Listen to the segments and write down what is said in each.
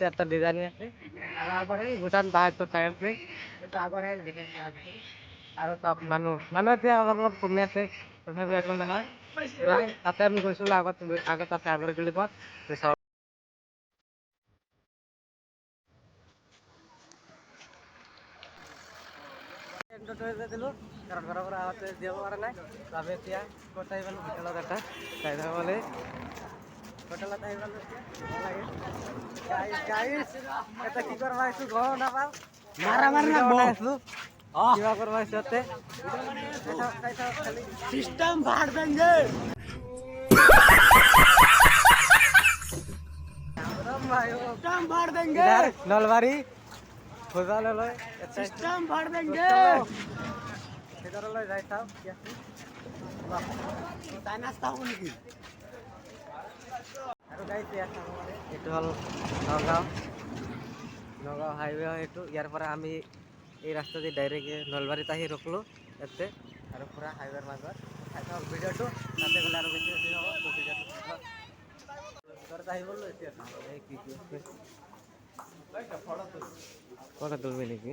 একটা ডিজাইন আছে তাৰপৰে ভুটান পাহাড় তো থাকবে তাৰপৰে আৰু তাত মানুহ এতিয়া অলপ অলপ কমি আছে তথাপি একো নহয় তাতে আমি গৈছিলোঁ আগত তাতে আগৰ ক্লিপত দিলোঁ কাৰণ ঘৰৰ পৰা আগতে যাব পৰা নাই আমি এতিয়া ক'ত আহি পালোঁ হোটেলত এটা চাই থাকোঁতে হোটেলত আহি পালোঁ এতিয়া লাগে এটা কি কৰিব আহিছোঁ গম নাপাওঁ বনাই আছোঁ কিবা কৰিব আহিছোঁ ইয়াতে सिस्टम फाड़ देंगे सिस्टम फाड़ देंगे नलबारी भोजालলৈ सिस्टम फाड़ देंगे ভিতৰলৈ যাই চাওঁ नाश्ता हो नेকি আৰু গাইছে এইটো হ'ল নগাঁও হাইৱে এইটো ইয়াৰ পৰা আমি এই ৰাস্তা দি ডাইৰেক্ট নলবাৰীত আহি ৰখলোঁ ইয়াতে আৰু পুৰা হাইৱেৰ মাজত ভিডিঅ'টো তাতে গ'লে আৰু বেছি বেছি হ'ব ভিডিঅ'টো আহি গ'লোঁ এতিয়া এই কি কি ফটো তুলবি নেকি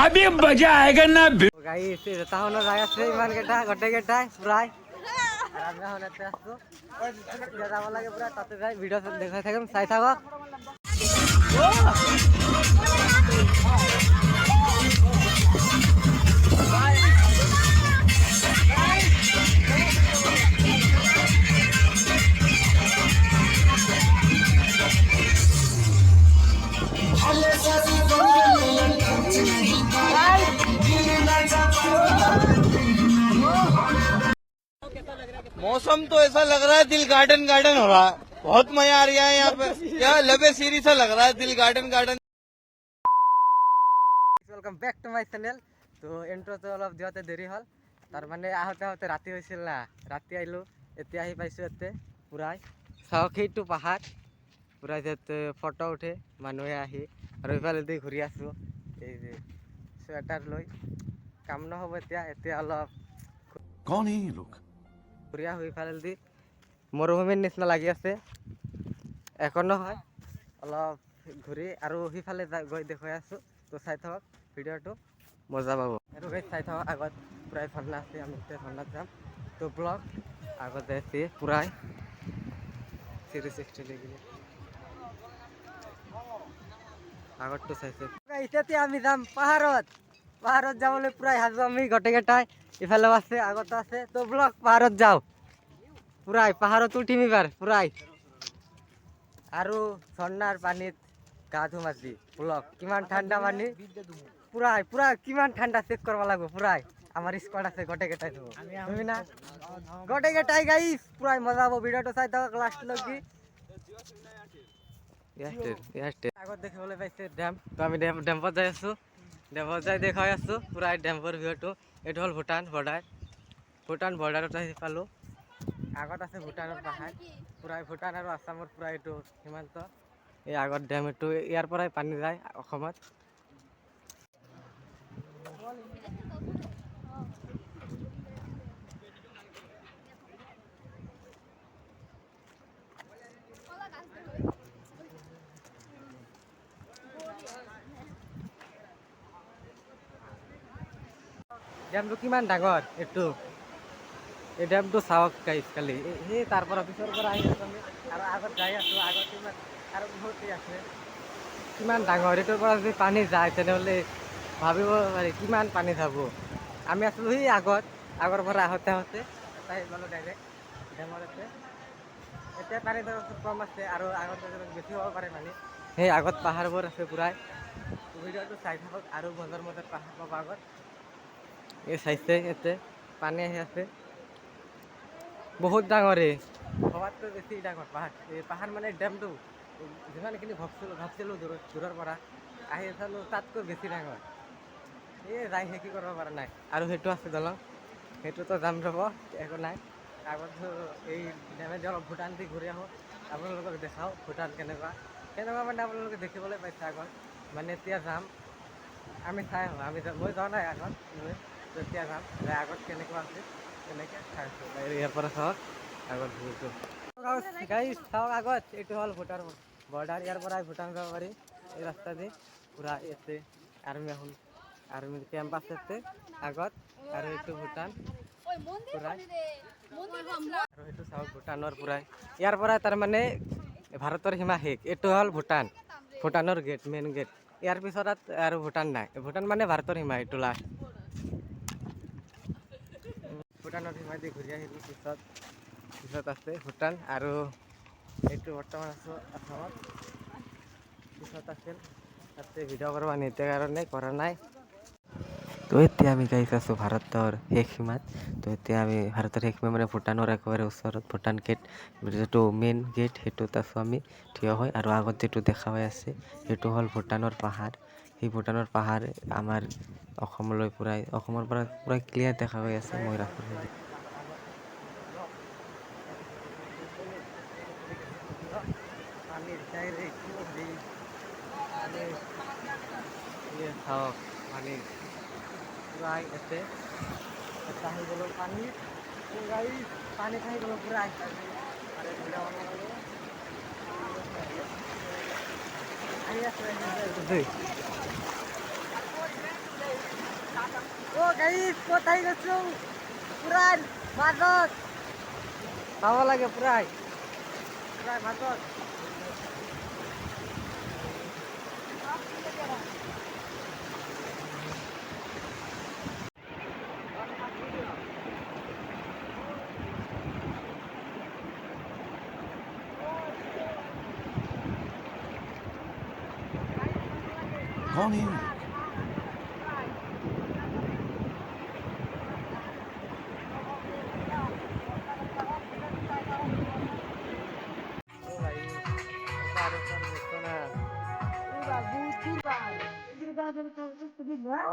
अभी मजा आएगा ना গাইছে টাউনৰ যাই আছে ইমানকেইটা গোটেইকেইটাই প্ৰায় আৰু আমি এখন ইয়াতে আছোঁ এতিয়া যাব লাগে পুৰা তাতে যাই ভিডিঅ' দেখাই থাকিম চাই থাকক मौसम तो ऐसा लग रहा है दिल गार्डन गार्डन हो रहा है बहुत मजा आ रहा है यहाँ पे क्या लबे सीरी सा लग रहा है दिल garden garden welcome back to my channel तो इन्ट्रोটো অলপ দিওঁতে দেৰি হ'ল তাৰ মানে আহোঁতে ৰাতি হৈছিল না ৰাতি আহিলোঁ এতিয়া আহি পাইছোঁ ইয়াতে পুৰাই চাওক সেইটো পাহাৰ পুৰাই যাতে ফটো উঠে মানুহে আহি আৰু ইফালেদি ঘূৰি আছোঁ এই যে চুৱেটাৰ লৈ কাম নহ'ব এতিয়া অলপ कौन है ये लोग ঘূৰি আহোঁ ইফালেদি মৰুভূমিৰ নিচিনা লাগি আছে একো নহয় অলপ ঘূৰি আৰু সিফালে গৈ দেখুৱাই আছোঁ তো চাই থাকক ভিডিঅ'টো মজা পাব আৰু গৈ চাই থাকক আগত পুৰাই ঠাণ্ডা আছে আমি এতিয়া ঠাণ্ডাত যাম তো ব্লগ আগত যাইছে পুৰাই 360 ডিগ্ৰী আগতটো চাইছে এতিয়া আমি যাম পাহাৰত যাবলৈ পুৰাই সাজু আমি গোটেইকেইটাই ইফালেও আছে আগতো আছে তো ব্লগ পাহাৰত যাওঁ পুৰাই পাহাৰত উঠিম এইবাৰ পুৰাই আৰু ঝৰ্ণাৰ পানীত গা ধুম আজি ব্লগ কিমান ঠাণ্ডা পানী পুৰা কিমান ঠাণ্ডা চেক কৰিব লাগিব পুৰাই আমাৰ স্কোৱাড আছে গোটেইকেইটাই তুমি না গোটেইকেইটাই গাইছ পুৰাই মজা হ'ব ভিডিঅ'টো চাই থাকক লাষ্টলৈকে আগত দেখিবলৈ পাইছে ডেম তো আমি ডেম্পত যাই আছোঁ ডেম্পত যাই দেখাই আছোঁ পুৰাই ডেম্পৰ ভিউটো এইটো হ'ল ভূটান বৰ্ডাৰত আহি পালোঁ আগত আছে ভূটানৰ পাহাৰ পুৰাই ভূটান আৰু আসামৰ পুৰা এইটো সীমান্ত এই আগত ডেম এইটো ইয়াৰ পৰাই পানী যায় অসমত ডেমটো কিমান ডাঙৰ এইটো এই ডেমটো চাওক গাইছ খালি সেই তাৰ পৰা পিছৰ পৰা আহি আছোঁ আমি আৰু আগত যাই আছোঁ আগত কিমান আৰু বহুতেই আছে কিমান ডাঙৰ এইটোৰ পৰা যদি পানী যায় তেনেহ'লে ভাবিব পাৰি কিমান পানী যাব আমি আছিলোঁ সেই আগৰ পৰা আহোঁতে এটা আহি গ'লোঁ ডাইৰেক্ট ডেমৰ এতিয়া পানীটো কম আছে আৰু আগত বেছি হ'ব পাৰে মানে সেই আগত পাহাৰবোৰ আছে পুৰাই ভিডিঅ'টো চাই থাকক আৰু মজাৰ পাহাৰ পাব আগত এই চাইছে ইয়াতে পানী আহি আছে বহুত ডাঙৰে সবাতকৈ বেছি ডাঙৰ পাহাৰ মানে ডেমটো যিমানখিনি ভাবছিলোঁ দূৰৰ পৰা আহি চালোঁ তাতকৈ বেছি ডাঙৰ এই যাই কি কৰিব পৰা নাই আৰু সেইটো আছে দলং সেইটোতো যাম ৰ'ব একো নাই আগত এই ডেমেদি অলপ ভূটান দি ঘূৰি আহোঁ আপোনালোকক দেখাওঁ ভূটান কেনেকুৱা মানে আপোনালোকে দেখিবলৈ পাইছে আগত মানে এতিয়া যাম আমি চাই আহোঁ মই যোৱা নাই আগত যেতিয়া যাম যে আগত কেনেকুৱা আছিল তেনেকৈ চাইছোঁ ইয়াৰ পৰা চাওক আগত ভিউটো গাইজ চাওক আগত এইটো হ'ল ভূটান বৰ্ডাৰ ইয়াৰ পৰা ভূটান যাব পাৰি এই ৰাস্তা দি পূৰা ইয়াতে আৰ্মিৰ কেম্প আছে আগত আৰু এইটো ভূটান পূৰা আৰু সেইটো চাওক ভূটানৰ পৰাই ইয়াৰ পৰা তাৰমানে ভাৰতৰ সীমা শেষ এইটো হ'ল ভূটানৰ গেট মেইন গেট ইয়াৰ পিছত আৰু ভূটান নাই ভূটান মানে ভাৰতৰ সীমা এইটো লাষ্ট ভূটানৰ সীমা দি ঘূৰি আহিলোঁ পিছত আছে ভূটান আৰু এইটো বৰ্তমান আছোঁ আসামত পিছত আছিল তাতে ভিডিঅ' কৰিব নিদিয়ে কাৰণে কৰা নাই তো এতিয়া আমি গাইছ আছোঁ ভাৰতৰ শেষ সীমাত তো এতিয়া আমি ভাৰতৰ শেষ সীমা মানে ভূটানৰ একেবাৰে ওচৰত ভূটান গেট যিটো মেইন গেট সেইটোত আছোঁ আমি থিয় হৈ আৰু আগত যিটো দেখা পাই আছে সেইটো হ'ল ভূটানৰ পাহাৰ সেই ভূটানৰ পাহাৰ আমাৰ অসমৰ পৰা পূৰা ক্লিয়াৰ দেখা পাই আছে মই ৰাখোঁ চাওক পানী পূৰা ইয়াতে এটা হৈ গ'ল পানী পানী খাই গ'ল পূৰা ক'ত আহি গৈছোঁ পূৰা মাজত চাব লাগে পূৰা মাজত कौन है ये लोग?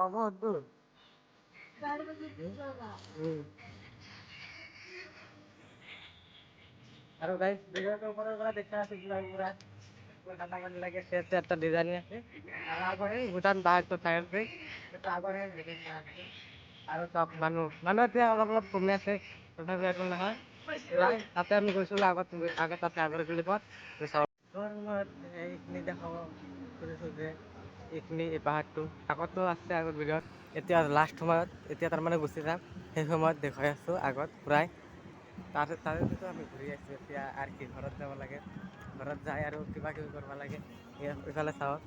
बहुत दूर আৰু গাইজ ভিডিঅ'টো ওপৰৰ পৰা দেখা আছে পুৰা কাটাকাটি লাগে এটা ডিজাইন আছে আৰু আগৰে ভূটান পাহাৰটো চাই আছে আগৰে আৰু চব মানুহ এতিয়া অলপ কমি আছে তথাপি একো নহয় তাতে আমি গৈছিলোঁ আগত তাতে আগৰ ক্লিপত এইখিনি দেখাব খুজিছোঁ যে এইখিনি এই পাহাৰটো আগতো আছে আগত ভিডিঅ'ত এতিয়া লাষ্ট সময়ত এতিয়া তাৰমানে গুচি যাম সেই সময়ত দেখাই আছোঁ আগত প্ৰায় তাৰেতো আমি ঘূৰি আছোঁ এতিয়া আৰু কি ঘৰত যাব লাগে ঘৰত যাই আৰু কিবা কিবি কৰিব লাগে এইফালে চাওক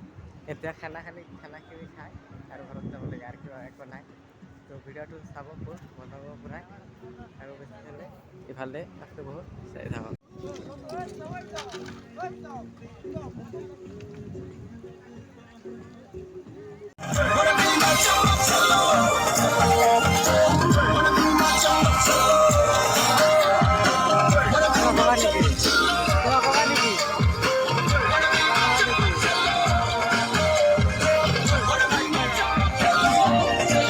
এতিয়া খানাখিনি খাই আৰু ঘৰত যাব লাগে আৰু কিবা একো নাই তো ভিডিঅ'টো চাব বহুত মজা হ'ব পূৰাই আৰু বেছি হ'লে ইফালে আছে বহুত চাই থাকক